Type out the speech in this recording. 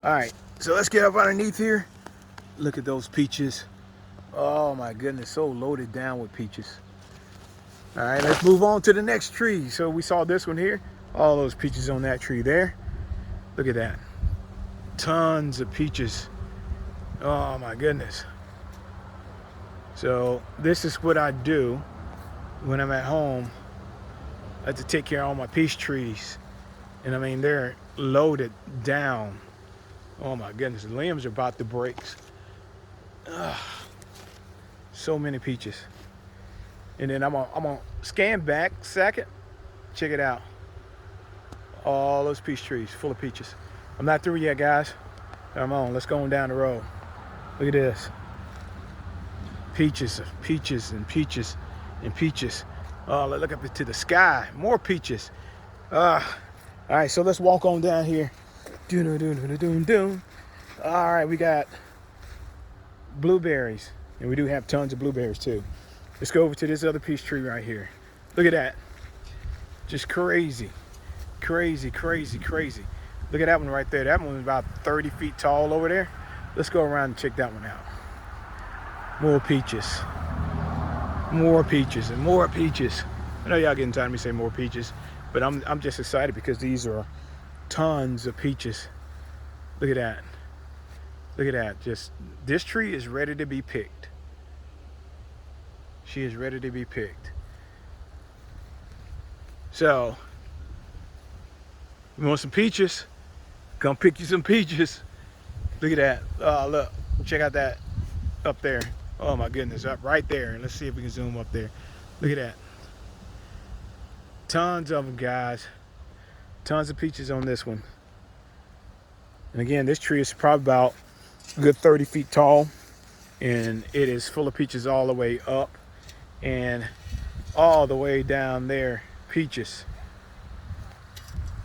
All right, so let's get up underneath here. Look at those peaches. Oh my goodness, so loaded down with peaches. All right, let's move on to the next tree. So we saw this one here. All those peaches on that tree there. Look at that. Tons of peaches. Oh my goodness. So this is what I do when I'm at home. I have to take care of all my peach trees. And I mean, they're loaded down. Oh my goodness, the limbs are about to break. So many peaches. And then I'm gonna scan back a second. Check it out. All those peach trees full of peaches. I'm not through yet, guys. Come on, let's go on down the road. Look at this. Peaches, peaches, and peaches, and peaches. Oh, look up into the sky. More peaches. All right, so let's walk on down here. Doom. All right, we got blueberries, and we do have tons of blueberries too. Let's go over to this other peach tree right here. Look at that. Just crazy. Crazy. Look at that one right there. That one's about 30 feet tall over there. Let's go around and check that one out. More peaches. More peaches and more peaches. I know y'all getting tired of me saying more peaches, but I'm just excited because these are tons of peaches. Look at that. Look at that. Just this tree is ready to be picked. She is ready to be picked. So, you want some peaches? Come pick you some peaches. Look at that. Oh, look. Check out that up there. Oh my goodness, up right there. And let's see if we can zoom up there. Look at that. Tons of them, guys. Tons of peaches on this one. And again, this tree is probably about a good 30 feet tall. And it is full of peaches all the way up. And all the way down there, peaches.